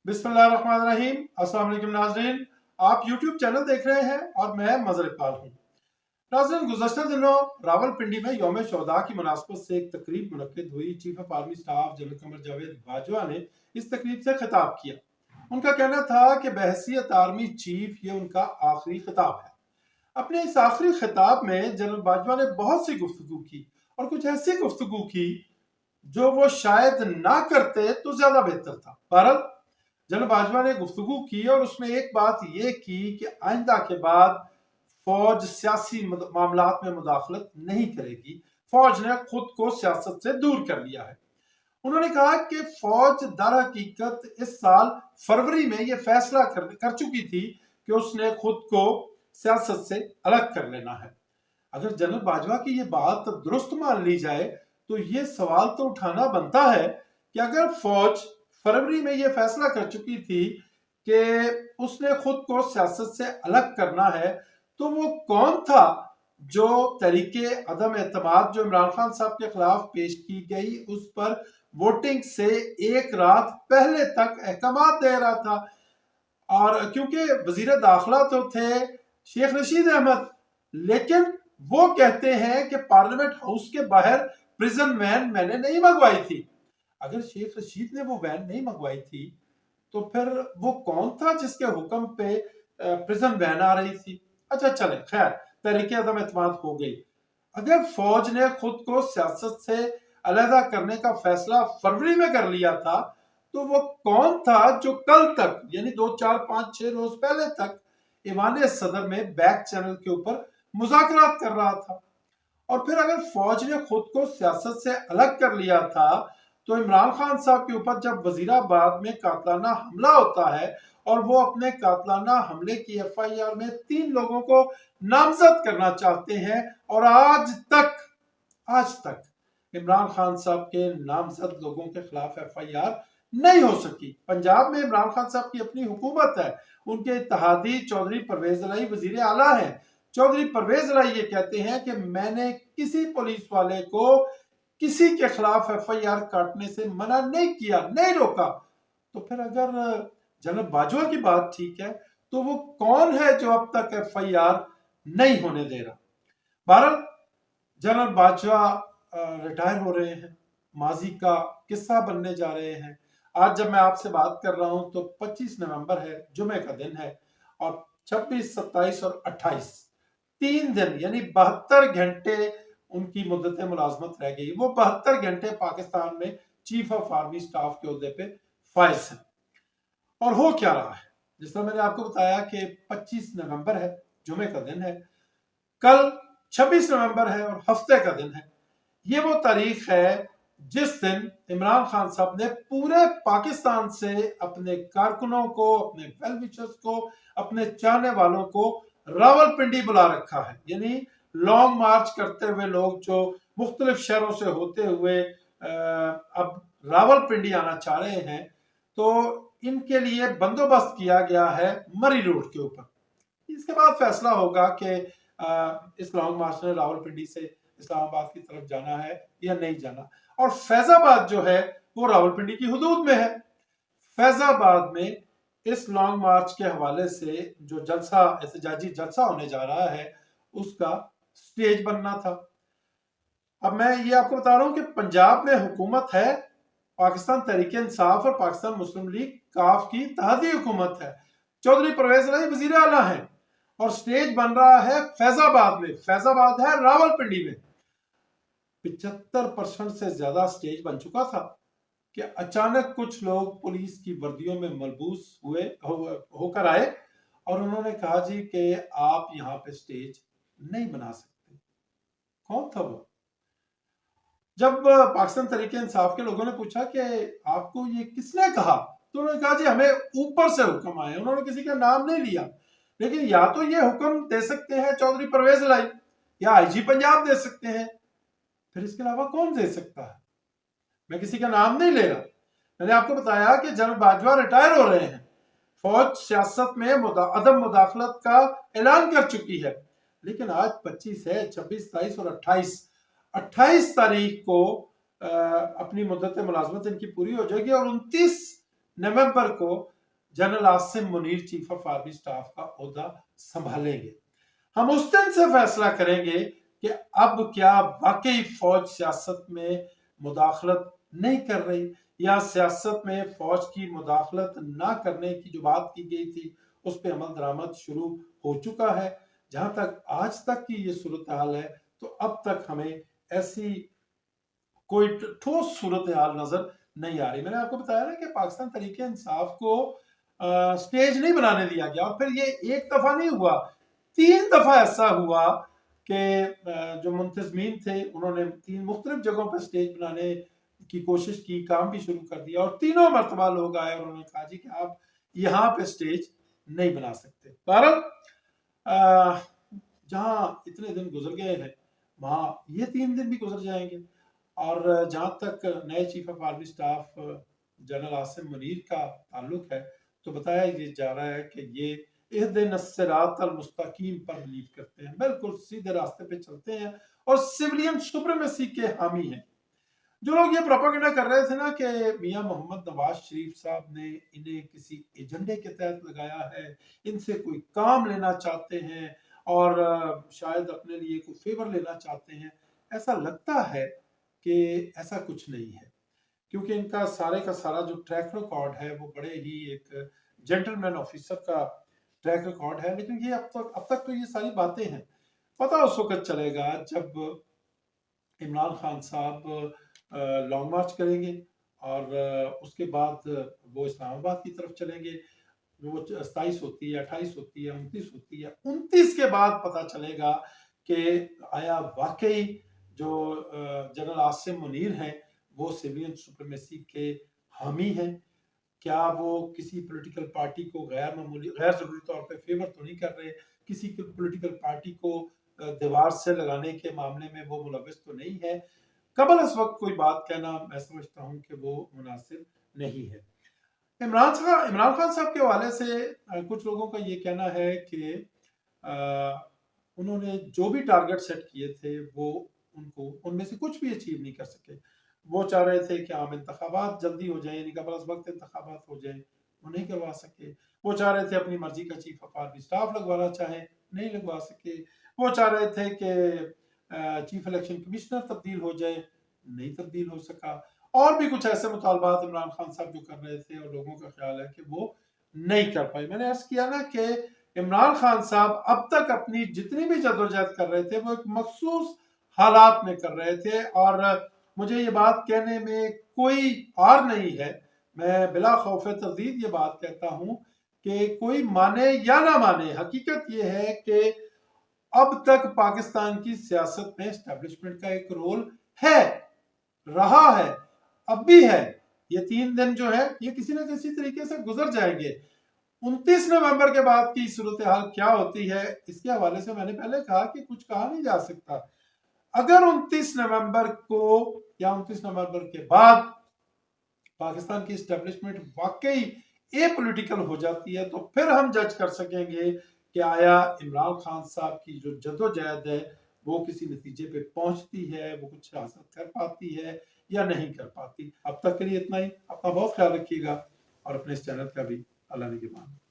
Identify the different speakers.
Speaker 1: बिस्मिल्लाहिर्रहमानिर्रहीम। अस्सलाम वालेकुम नाज़रीन, आप YouTube चैनल देख रहे हैं और मैं मज़हर इकबाल हूँ। नाज़रीन, गुज़श्ता दिनों रावलपिंडी में यौम शोहदा की मुनासबत से एक तकरीब मुनक्किद हुई। Chief of army staff general Qamar Javed Bajwa ने इस तकरीब से खिताब किया। उनका कहना था कि बहैसियत आर्मी चीफ ये उनका आखिरी खिताब है। अपने इस आखिरी खिताब में जनरल बाजवा ने बहुत सी गुफ्तगू की और कुछ ऐसी गुफ्तगू की जो वो शायद ना करते तो ज्यादा बेहतर था। बहरहाल जनरल बाजवा ने गुफ्तगू की और उसमें एक बात यह की कि आइंदा के बाद फौज सियासी मामलात में मुदाखलत नहीं करेगी। फौज ने खुद को सियासत से दूर कर लिया है। उन्होंने कहा कि फौज दर हकीकत इस साल फरवरी में यह फैसला कर चुकी थी कि उसने खुद को सियासत से अलग कर लेना है। अगर जनरल बाजवा की यह बात दुरुस्त मान ली जाए तो ये सवाल तो उठाना बनता है कि अगर फौज फरवरी में यह फैसला कर चुकी थी कि उसने खुद को सियासत से अलग करना है, तो वो कौन था जो तरीके अदम एतमाद जो इमरान खान साहब के खिलाफ पेश की गई उस पर वोटिंग से एक रात पहले तक अहकामात दे रहा था। और क्योंकि वजीर दाखिला तो थे शेख रशीद अहमद, लेकिन वो कहते हैं कि पार्लियामेंट हाउस के बाहर प्रिजन वैन मैंने नहीं मंगवाई थी। अगर शेख रशीद ने वो वैन नहीं मंगवाई थी तो फिर वो कौन था जिसके हुक्म पे प्रिजन वैन आ रही थी? अच्छा चले, खैर, तरीके अदम एतमाद हो गई। अगर फौज ने खुद को सियासत से अलहदा करने का फैसला फरवरी में कर लिया था तो वो कौन था जो कल तक यानी 2 4 5 6 रोज पहले तक ईवान सदर में बैक चैनल के ऊपर मुज़ाकरात कर रहा था? और फिर अगर फौज ने खुद को सियासत से अलग कर लिया था तो इमरान खान साहब के ऊपर जब वजीराबाद में कातलाना हमला होता है और वो अपने कातलाना हमले की FIR में 3 लोगों को नामजद करना चाहते हैं और आज तक इमरान खान साहब के नामजद लोगों के खिलाफ FIR नहीं हो सकी। पंजाब में इमरान खान साहब की अपनी हुकूमत है, उनके इत्तेहादी चौधरी परवेज इलाही वजीर आला है। चौधरी परवेज इलाही ये कहते हैं कि मैंने किसी पुलिस वाले को किसी के खिलाफ FIR काटने से मना नहीं किया, नहीं रोका। तो फिर अगर जनरल बाजवा की बात ठीक है तो वो कौन है जो अब तक FIR नहीं होने दे रहा? बहरहाल जनरल बाजवा रिटायर हो रहे हैं, माजी का किस्सा बनने जा रहे हैं। आज जब मैं आपसे बात कर रहा हूं तो 25 नवंबर है, जुमे का दिन है, और 26, 27 और 28 3 दिन यानी 72 घंटे उनकी मुद्दत मुलाजमत रह गई। वो 72 घंटे पाकिस्तान में चीफ ऑफ आर्मी स्टाफ के ओहदे पे फाइज है। और हो क्या रहा है? जिस तरह मैंने आपको बताया कि 25 नवंबर है, जुमे का दिन है, कल 26 नवंबर है और हफ्ते का दिन है। ये वो तारीख है जिस दिन इमरान खान साहब ने पूरे पाकिस्तान से अपने कारकुनों को, अपने वेल विशर्स को, अपने चाहने वालों को रावलपिंडी बुला रखा है। यानी लॉन्ग मार्च करते हुए लोग जो मुख्तलिफ शहरों से होते हुए अब रावलपिंडी आना चाह रहे हैं, तो इनके लिए बंदोबस्त किया गया है मरी रोड के ऊपर। इसके बाद फैसला होगा कि इस लॉन्ग मार्च ने रावलपिंडी से इस्लामाबाद की तरफ जाना है या नहीं जाना। और फैजाबाद जो है वो रावलपिंडी की हुदूद में है। फैजाबाद में इस लॉन्ग मार्च के हवाले से जो जलसा, एहतजाजी जलसा होने जा रहा है, उसका स्टेज बनना था। अब मैं ये आपको बता रहा हूं कि पंजाब में हुकूमत है पाकिस्तान तहरीक इंसाफ और पाकिस्तान मुस्लिम लीग काफ की इत्तेहादी हुकूमत है। चौधरी परवेज इलाही वजीर आला है और स्टेज बन रहा है फैजाबाद में। फैजाबाद है रावलपिंडी में। 75% से ज्यादा स्टेज बन चुका था कि अचानक कुछ लोग पुलिस की वर्दियों में मलबूस होकर आए और उन्होंने कहा जी कि आप यहाँ पे स्टेज नहीं बना सकते। कौन था वो? जब पाकिस्तान तहरीक इंसाफ के लोगों ने पूछा कि आपको ये किसने कहा, तो उन्होंने कहा जी हमें ऊपर से हुक्म आए। उन्होंने किसी का नाम नहीं लिया, लेकिन या तो ये हुक्म दे सकते हैं चौधरी परवेज इलाही या IG पंजाब दे सकते हैं, फिर इसके अलावा कौन दे सकता है? मैं किसी का नाम नहीं ले रहा। मैंने आपको बताया कि जनरल बाजवा रिटायर हो रहे हैं। फौज सियासत में अदम मुदाखलत का ऐलान कर चुकी है, लेकिन आज 25 है, 26, 27 और 28 तारीख को अपनी मुद्दत मुलाजमत इनकी पूरी हो जाएगी और 29 नवंबर को general Asim Munir chief of army staff का ओहदा संभालेंगे। हम उस दिन से फैसला करेंगे कि अब क्या वाकई फौज सियासत में मुदाखलत नहीं कर रही, या सियासत में फौज की मुदाखलत ना करने की जो बात की गई थी उस पर अमल दरामद शुरू हो चुका है। जहां तक आज तक की ये सूरत हाल है, तो अब तक हमें ऐसी कोई ठोस सूरत हाल नजर नहीं आ रही। मैंने आपको बताया ना कि पाकिस्तान तरीके इंसाफ को स्टेज नहीं बनाने दिया गया, और फिर ये एक दफा नहीं हुआ, 3 दफा ऐसा हुआ कि जो मुंतजमीन थे उन्होंने 3 मुख्तलिफ जगहों पर स्टेज बनाने की कोशिश की, काम भी शुरू कर दिया, और तीनों मरतबा लोग आए और उन्होंने कहा जी कि आप यहाँ पे स्टेज नहीं बना सकते। कारण जहां इतने दिन गुजर गए हैं वहां ये 3 दिन भी गुजर जाएंगे। और जहां तक नए chief of army staff general Asim Munir का ताल्लुक है, तो बताया ये जा रहा है कि ये इहदिन सिरातल मुस्तकीम पर लीड करते हैं, बिल्कुल सीधे रास्ते पे चलते हैं और सिविलियन सुप्रीमेसी के हामी हैं। जो लोग ये प्रोपेगेंडा कर रहे थे ना कि मियां मोहम्मद नवाज शरीफ साहब ने इन्हें किसी एजेंडे के तहत लगाया है, इनसे कोई काम लेना चाहते हैं और शायद अपने लिए कोई फेवर लेना चाहते हैं, ऐसा लगता है कि ऐसा कुछ नहीं है, क्योंकि इनका सारे का सारा जो ट्रैक रिकॉर्ड है वो बड़े ही एक जेंटलमैन ऑफिसर का ट्रैक रिकॉर्ड है। लेकिन ये अब तक तो ये सारी बातें हैं। पता उस वक्त चलेगा जब इमरान खान साहब लॉन्ग मार्च करेंगे और उसके बाद वो इस्लामाबाद की तरफ चलेंगे। वो 27 होती है, 28 होती है, 29 होती है, 29 के बाद पता चलेगा कि आया वाकई जो जनरल आसिम मुनीर हैं वो सिविलियन सुप्रीमेसी के हामी हैं। क्या वो किसी पॉलिटिकल पार्टी को गैर जरूरी तौर पे फेवर तो नहीं कर रहे, किसी पॉलिटिकल पार्टी को दीवार से लगाने के मामले में वो मुलविस तो नहीं है। कबल इस वक्त कोई बात कहना मैं समझता हूं कि वो मुनासिब नहीं है। इमरान खान साहब के हवाले से कुछ लोगों का ये कहना है कि उन्होंने जो भी टारगेट सेट किए थे वो उनको उनमें से कुछ भी अचीव नहीं कर सके। वो चाह रहे थे कि आम इंतखाबात जल्दी हो जाए, यानी कबल वक्त इंतखाबात हो जाए, वो नहीं करवा सके। वो चाह रहे थे अपनी मर्जी का चीफ ऑफ आर्मी स्टाफ लगवाना चाहे, नहीं लगवा सके। वो चाह रहे थे कि चीफ इलेक्शन कमिश्नर तब्दील हो जाए, नहीं तब्दील हो सका। और भी कुछ ऐसे मुतालबात इमरान खान साहब जो कर रहे थे और लोगों का ख्याल है कि वो नहीं कर पाए। मैंने अर्ज किया ना कि इमरान खान साहब अब तक अपनी जितनी भी जद्दोजहद कर रहे थे वो एक मखसूस हालात में कर रहे थे, और मुझे ये बात कहने में कोई आर नहीं है। मैं बिला खौफ तरदीद ये बात कहता हूं कि कोई माने या ना माने, हकीकत ये है कि अब तक पाकिस्तान की सियासत में एस्टेब्लिशमेंट का एक रोल है, रहा है, अब भी है। ये 3 दिन जो है ये किसी न किसी तरीके से गुजर जाएंगे। 29 नवंबर के बाद की सूरत हाल क्या होती है इसके हवाले से मैंने पहले कहा कि कुछ कहा नहीं जा सकता। अगर 29 नवंबर को या 29 नवंबर के बाद पाकिस्तान की एस्टेब्लिशमेंट वाकई ए पॉलिटिकल हो जाती है, तो फिर हम जज कर सकेंगे कि आया इमरान खान साहब की जो जद्दोजहद है वो किसी नतीजे पे पहुंचती है, वो कुछ हासिल कर पाती है या नहीं कर पाती। अब तक के लिए इतना ही। अपना बहुत ख्याल रखिएगा और अपने इस चैनल का भी अल्लाह निगहबान।